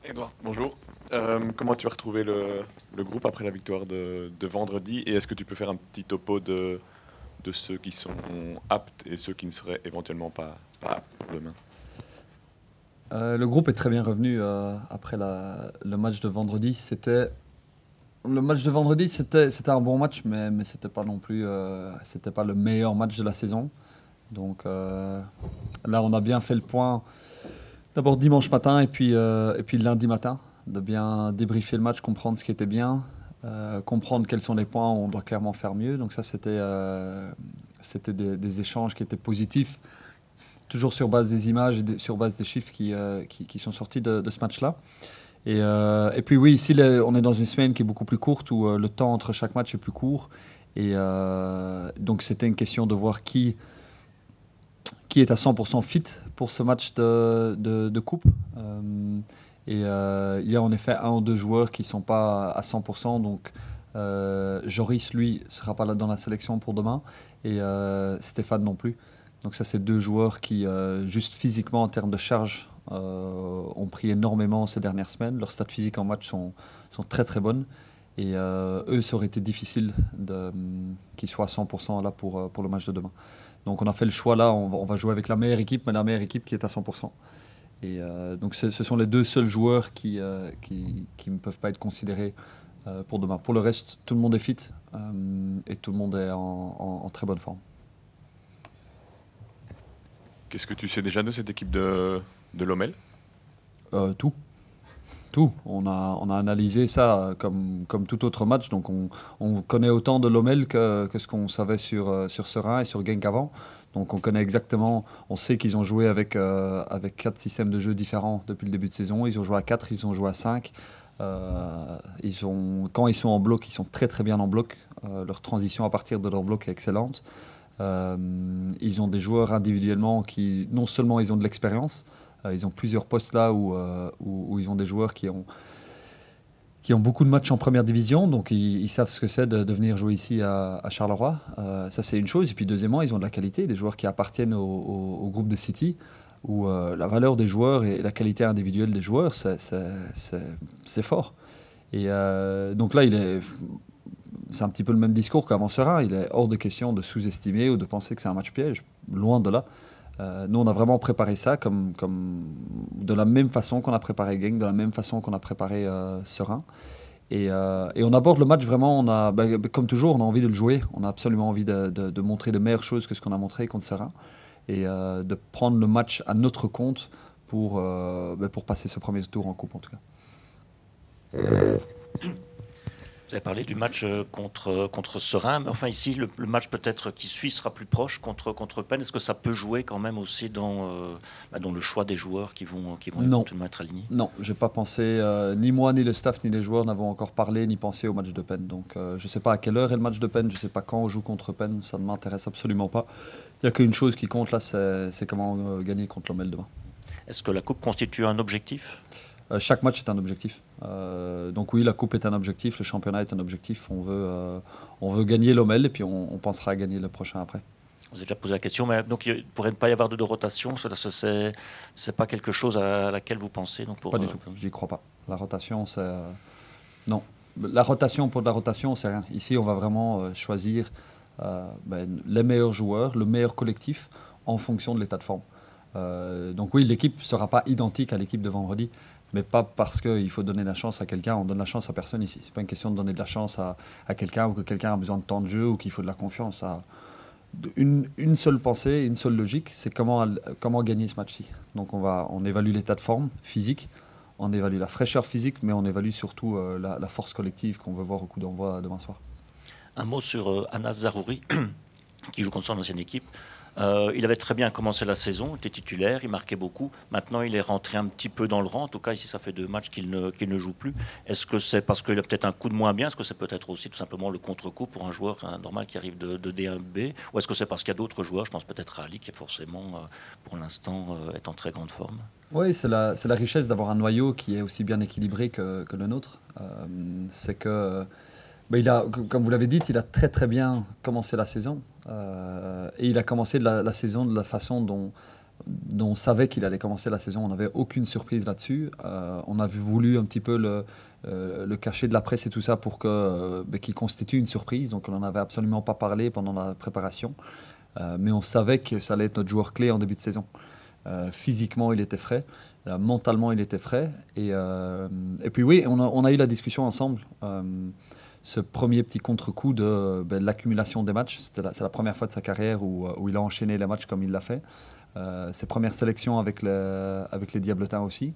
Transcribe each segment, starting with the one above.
Edouard, bonjour. Comment tu as retrouvé le groupe après la victoire de vendredi? Et est-ce que tu peux faire un petit topo de ceux qui sont aptes et ceux qui ne seraient éventuellement pas aptes pour demain? Le groupe est très bien revenu après le match de vendredi. C'était un bon match, mais c'était pas non plus c'était pas le meilleur match de la saison. Donc là, on a bien fait le point. D'abord dimanche matin et puis lundi matin, de bien débriefer le match, comprendre ce qui était bien, comprendre quels sont les points où on doit clairement faire mieux. Donc ça, c'était des échanges qui étaient positifs, toujours sur base des images et sur base des chiffres qui sont sortis de ce match-là. Et puis oui, ici, on est dans une semaine qui est beaucoup plus courte, où le temps entre chaque match est plus court. Et donc c'était une question de voir qui est à 100% fit pour ce match de coupe. Il y a en effet un ou deux joueurs qui ne sont pas à 100%. Donc Joris, lui, ne sera pas là dans la sélection pour demain. Et Stéphane non plus. Donc ça, c'est deux joueurs qui, juste physiquement, en termes de charge, ont pris énormément ces dernières semaines. Leurs stats physiques en match sont très très bonnes. Et eux, ça aurait été difficile qu'ils soient à 100% là pour le match de demain. Donc on a fait le choix là, on va jouer avec la meilleure équipe, mais la meilleure équipe qui est à 100%. Et donc ce sont les deux seuls joueurs qui ne peuvent pas être considérés pour demain. Pour le reste, tout le monde est fit et tout le monde est en très bonne forme. Qu'est-ce que tu sais déjà de cette équipe de l'OMEL? Tout. Tout. On a analysé ça comme tout autre match. Donc on connaît autant de Lomel que ce qu'on savait sur Serein et sur Genk avant. Donc on connaît exactement, on sait qu'ils ont joué avec 4 systèmes de jeu différents depuis le début de saison. Ils ont joué à 4, ils ont joué à 5. Quand ils sont en bloc, ils sont très très bien en bloc. Leur transition à partir de leur bloc est excellente. Ils ont des joueurs individuellement qui, non seulement ils ont de l'expérience, ils ont plusieurs postes là où ils ont des joueurs qui ont beaucoup de matchs en première division, donc ils savent ce que c'est de venir jouer ici à Charleroi. Ça, c'est une chose. Et puis, deuxièmement, ils ont de la qualité, des joueurs qui appartiennent au groupe de City, où la valeur des joueurs et la qualité individuelle des joueurs, c'est fort. Et donc là, c'est un petit peu le même discours qu'avant Serein. Il est hors de question de sous-estimer ou de penser que c'est un match piège. Loin de là. Nous, on a vraiment préparé ça de la même façon qu'on a préparé Genk, de la même façon qu'on a préparé Serein. Et on aborde le match vraiment, comme toujours, on a envie de le jouer. On a absolument envie de montrer de meilleures choses que ce qu'on a montré contre Serein. Et de prendre le match à notre compte pour passer ce premier tour en coupe, en tout cas. Vous avez parlé du match contre Serein, mais enfin ici, le match peut-être qui suit sera plus proche contre Penn. Est-ce que ça peut jouer quand même aussi dans le choix des joueurs qui vont Non, éventuellement être alignés? non, j'ai pas pensé, ni moi, ni le staff, ni les joueurs n'avons encore parlé, ni pensé au match de Penn. Donc je sais pas à quelle heure est le match de Penn, je sais pas quand on joue contre Penn, ça ne m'intéresse absolument pas. Il n'y a qu'une chose qui compte là, c'est comment gagner contre l'OML demain. Est-ce que la Coupe constitue un objectif? Chaque match est un objectif. Donc oui, la coupe est un objectif, le championnat est un objectif. On veut gagner l'OML et puis on pensera à gagner le prochain après. Vous avez déjà posé la question, mais donc il ne pourrait pas y avoir de rotation. C'est pas quelque chose à laquelle vous pensez donc Pas du tout, j'y crois pas. La rotation, c'est... non. La rotation pour de la rotation, c'est rien. Ici, on va vraiment choisir les meilleurs joueurs, le meilleur collectif en fonction de l'état de forme. Donc oui, l'équipe ne sera pas identique à l'équipe de vendredi, mais pas parce qu'il faut donner la chance à quelqu'un, on donne la chance à personne ici. C'est pas une question de donner de la chance à quelqu'un ou que quelqu'un a besoin de temps de jeu ou qu'il faut de la confiance. Une seule pensée, une seule logique, c'est comment gagner ce match-ci. Donc on évalue l'état de forme physique, on évalue la fraîcheur physique, mais on évalue surtout la force collective qu'on veut voir au coup d'envoi demain soir. Un mot sur Anas Zaroury, qui joue contre son ancienne équipe. Il avait très bien commencé la saison, il était titulaire, il marquait beaucoup. Maintenant, il est rentré un petit peu dans le rang. En tout cas, ici, ça fait 2 matchs qu'il ne joue plus. Est-ce que c'est parce qu'il a peut-être un coup de moins bien? Est-ce que c'est peut-être aussi tout simplement le contre-coup pour un joueur normal qui arrive de D1B? Ou est-ce que c'est parce qu'il y a d'autres joueurs? Je pense peut-être à Ali, qui est forcément, pour l'instant, est en très grande forme. Oui, c'est la richesse d'avoir un noyau qui est aussi bien équilibré que le nôtre. C'est que, comme vous l'avez dit, il a très très bien commencé la saison. Et il a commencé la saison de la façon dont on savait qu'il allait commencer la saison. On n'avait aucune surprise là-dessus. On a voulu un petit peu le cacher de la presse et tout ça pour qu'il constitue une surprise. Donc on n'en avait absolument pas parlé pendant la préparation. Mais on savait que ça allait être notre joueur clé en début de saison. Physiquement, il était frais. Mentalement, il était frais. Et puis oui, on a eu la discussion ensemble. Ce premier petit contre-coup de l'accumulation des matchs. C'est la première fois de sa carrière où il a enchaîné les matchs comme il l'a fait. Ses premières sélections avec les Diabletins aussi.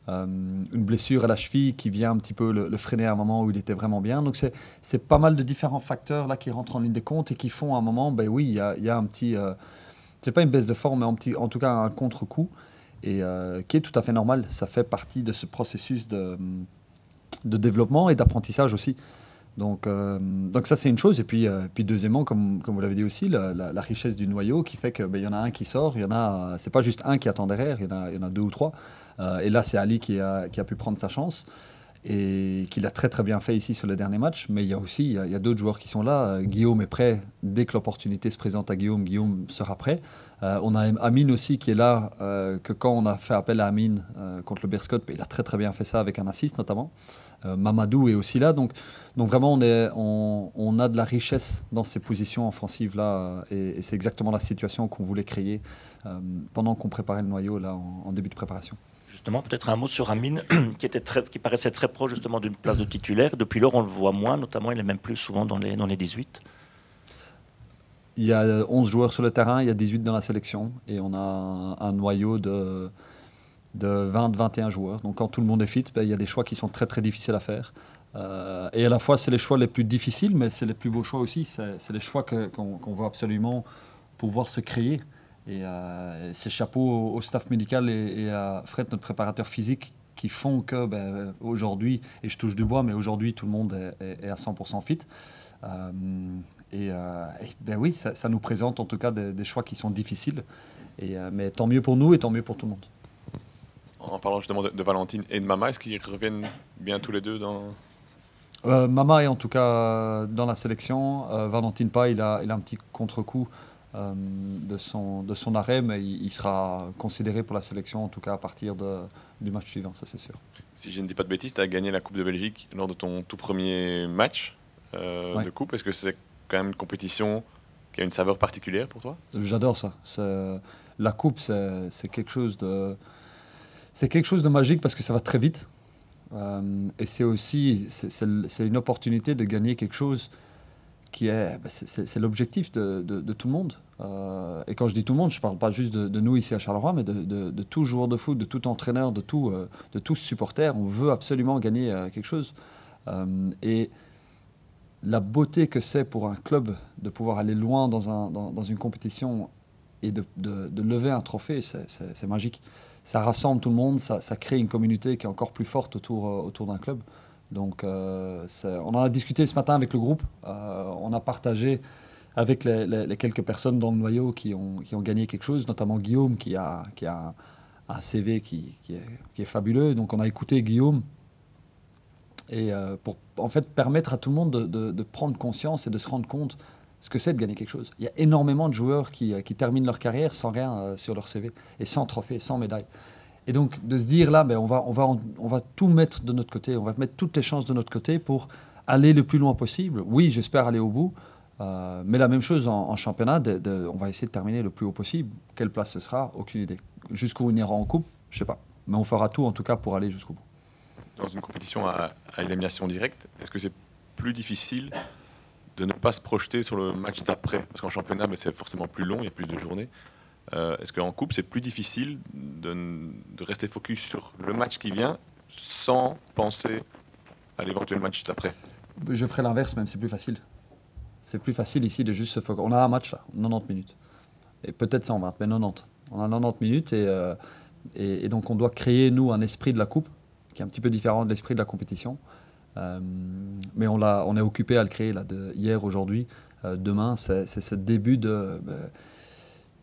Une blessure à la cheville qui vient un petit peu le freiner à un moment où il était vraiment bien. Donc c'est pas mal de différents facteurs là qui rentrent en ligne de compte et qui font à un moment, oui, il y a un petit... c'est pas une baisse de forme, mais en tout cas un contre-coup, et qui est tout à fait normal. Ça fait partie de ce processus de développement et d'apprentissage aussi. Donc ça, c'est une chose. Et puis deuxièmement, comme vous l'avez dit aussi, la richesse du noyau qui fait qu'il y en a un qui sort, c'est pas juste un qui attend derrière, il y en a deux ou trois. Et là, c'est Ali qui a pu prendre sa chance et qui l'a très très bien fait ici sur les derniers matchs. Mais il y a aussi il y a d'autres joueurs qui sont là. Guillaume est prêt. Dès que l'opportunité se présente à Guillaume, Guillaume sera prêt. On a Amine aussi qui est là, que quand on a fait appel à Amine contre le Beerschot, il a très très bien fait ça avec un assist notamment. Mamadou est aussi là. Donc vraiment, on a de la richesse dans ces positions offensives là. Et c'est exactement la situation qu'on voulait créer pendant qu'on préparait le noyau là, en début de préparation. Justement, peut-être un mot sur Amine, qui paraissait très proche justement d'une place de titulaire. Depuis lors, on le voit moins, notamment, il est même plus souvent dans les 18. Il y a 11 joueurs sur le terrain, il y a 18 dans la sélection, et on a un noyau de 20-21 joueurs. Donc quand tout le monde est fit, il y a des choix qui sont très très difficiles à faire. Et à la fois, c'est les choix les plus difficiles, mais c'est les plus beaux choix aussi. C'est les choix qu'on veut absolument pouvoir se créer. Et c'est chapeau au staff médical et à Fred, notre préparateur physique, qui font que aujourd'hui, et je touche du bois, mais aujourd'hui tout le monde est à 100% fit. Oui, ça nous présente en tout cas des choix qui sont difficiles. Mais tant mieux pour nous et tant mieux pour tout le monde. En parlant justement de Valentine et de Mama, est-ce qu'ils reviennent bien tous les deux dans... Mama est en tout cas dans la sélection. Valentine pas, il a un petit contre-coup de son arrêt, mais il sera considéré pour la sélection, en tout cas à partir du match suivant, ça c'est sûr. Si je ne dis pas de bêtises, tu as gagné la Coupe de Belgique lors de ton tout premier match de Coupe. Est-ce que c'est quand même une compétition qui a une saveur particulière pour toi? J'adore ça. La Coupe, c'est quelque chose de magique parce que ça va très vite. Et c'est aussi c'est une opportunité de gagner quelque chose qui est, c'est l'objectif de tout le monde. Et quand je dis tout le monde, je ne parle pas juste de nous ici à Charleroi, mais de tout joueur de foot, de tout entraîneur, de tout supporter. On veut absolument gagner quelque chose. Et la beauté que c'est pour un club de pouvoir aller loin dans une compétition et de lever un trophée, c'est magique. Ça rassemble tout le monde, ça crée une communauté qui est encore plus forte autour d'un club. Donc, on en a discuté ce matin avec le groupe. On a partagé avec les quelques personnes dans le noyau qui ont gagné quelque chose, notamment Guillaume qui a un CV qui est fabuleux. Donc, on a écouté Guillaume et pour en fait permettre à tout le monde de prendre conscience et de se rendre compte ce que c'est de gagner quelque chose. Il y a énormément de joueurs qui terminent leur carrière sans rien sur leur CV et sans trophée, sans médaille. Et donc, de se dire là, on va tout mettre de notre côté, on va mettre toutes les chances de notre côté pour aller le plus loin possible. Oui, j'espère aller au bout, mais la même chose en championnat, on va essayer de terminer le plus haut possible. Quelle place ce sera? Aucune idée. Jusqu'où on ira en coupe, je ne sais pas. Mais on fera tout en tout cas pour aller jusqu'au bout. Dans une compétition à élimination directe, est-ce que c'est plus difficile de ne pas se projeter sur le match d'après? Parce qu'en championnat, c'est forcément plus long, il y a plus de journées. Est-ce qu'en coupe, c'est plus difficile de rester focus sur le match qui vient sans penser à l'éventuel match d'après? Je ferai l'inverse, même c'est plus facile. C'est plus facile ici de juste se focus. On a un match là, 90 minutes. Et peut-être 120, mais 90. On a 90 minutes et donc on doit créer, nous, un esprit de la coupe qui est un petit peu différent de l'esprit de la compétition. Mais on est occupé à le créer là, hier, aujourd'hui. Demain, c'est ce début de...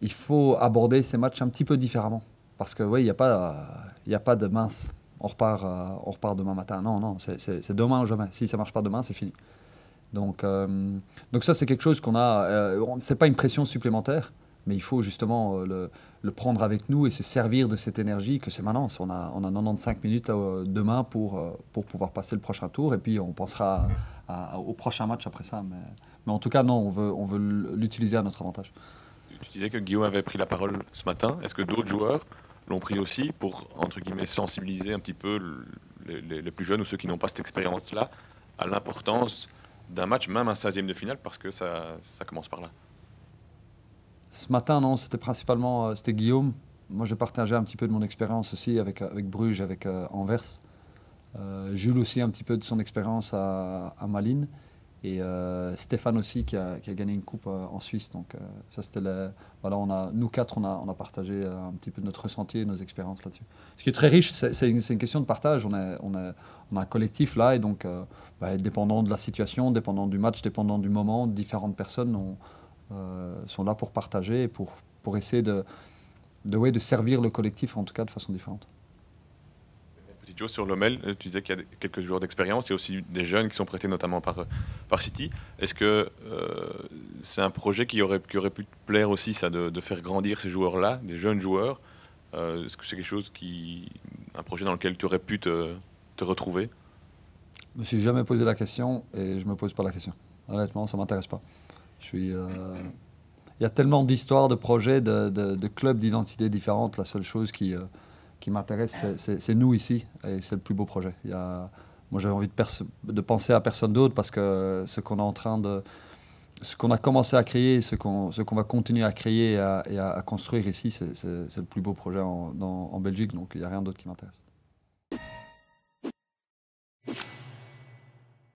il faut aborder ces matchs un petit peu différemment. Parce que oui, il n'y a pas de mince. On repart demain matin. Non, c'est demain ou jamais. Si ça ne marche pas demain, c'est fini. Donc ça, c'est quelque chose qu'on a... c'est pas une pression supplémentaire. Mais il faut justement le prendre avec nous et se servir de cette énergie que c'est maintenant. On a 95 minutes demain pour pouvoir passer le prochain tour et puis on pensera au prochain match après ça. Mais en tout cas, non, on veut l'utiliser à notre avantage. Tu disais que Guillaume avait pris la parole ce matin. Est-ce que d'autres joueurs l'ont pris aussi pour, entre guillemets, sensibiliser un petit peu les plus jeunes ou ceux qui n'ont pas cette expérience-là à l'importance d'un match, même un 16e de finale, parce que ça commence par là? Ce matin, non, c'était principalement c'était Guillaume. Moi, j'ai partagé un petit peu de mon expérience aussi avec Bruges, avec Anvers. Jules aussi un petit peu de son expérience à Malines. Et Stéphane aussi qui a gagné une coupe en Suisse. Donc ça c'était voilà, nous quatre on a partagé un petit peu notre ressenti et nos expériences là-dessus. Ce qui est très riche, c'est une question de partage. On a un collectif là et donc dépendant de la situation, dépendant du match, dépendant du moment, différentes personnes sont là pour partager et pour essayer de servir le collectif en tout cas de façon différente. Petite chose sur Lommel, tu disais qu'il y a quelques joueurs d'expérience, il y a aussi des jeunes qui sont prêtés notamment par City. Est-ce que c'est un projet qui aurait pu te plaire aussi, ça, de faire grandir ces joueurs-là, des jeunes joueurs? Est-ce que c'est quelque chose un projet dans lequel tu aurais pu te retrouver? Je me suis jamais posé la question et je me pose pas la question. Honnêtement, ça m'intéresse pas. Il y a tellement d'histoires, de projets, de clubs, d'identités différentes. La seule chose qui m'intéresse, c'est nous ici, et c'est le plus beau projet. Moi, j'avais envie de penser à personne d'autre parce que ce qu'on a commencé à créer, ce qu'on va continuer à créer et à construire ici, c'est le plus beau projet en Belgique. Donc, il n'y a rien d'autre qui m'intéresse.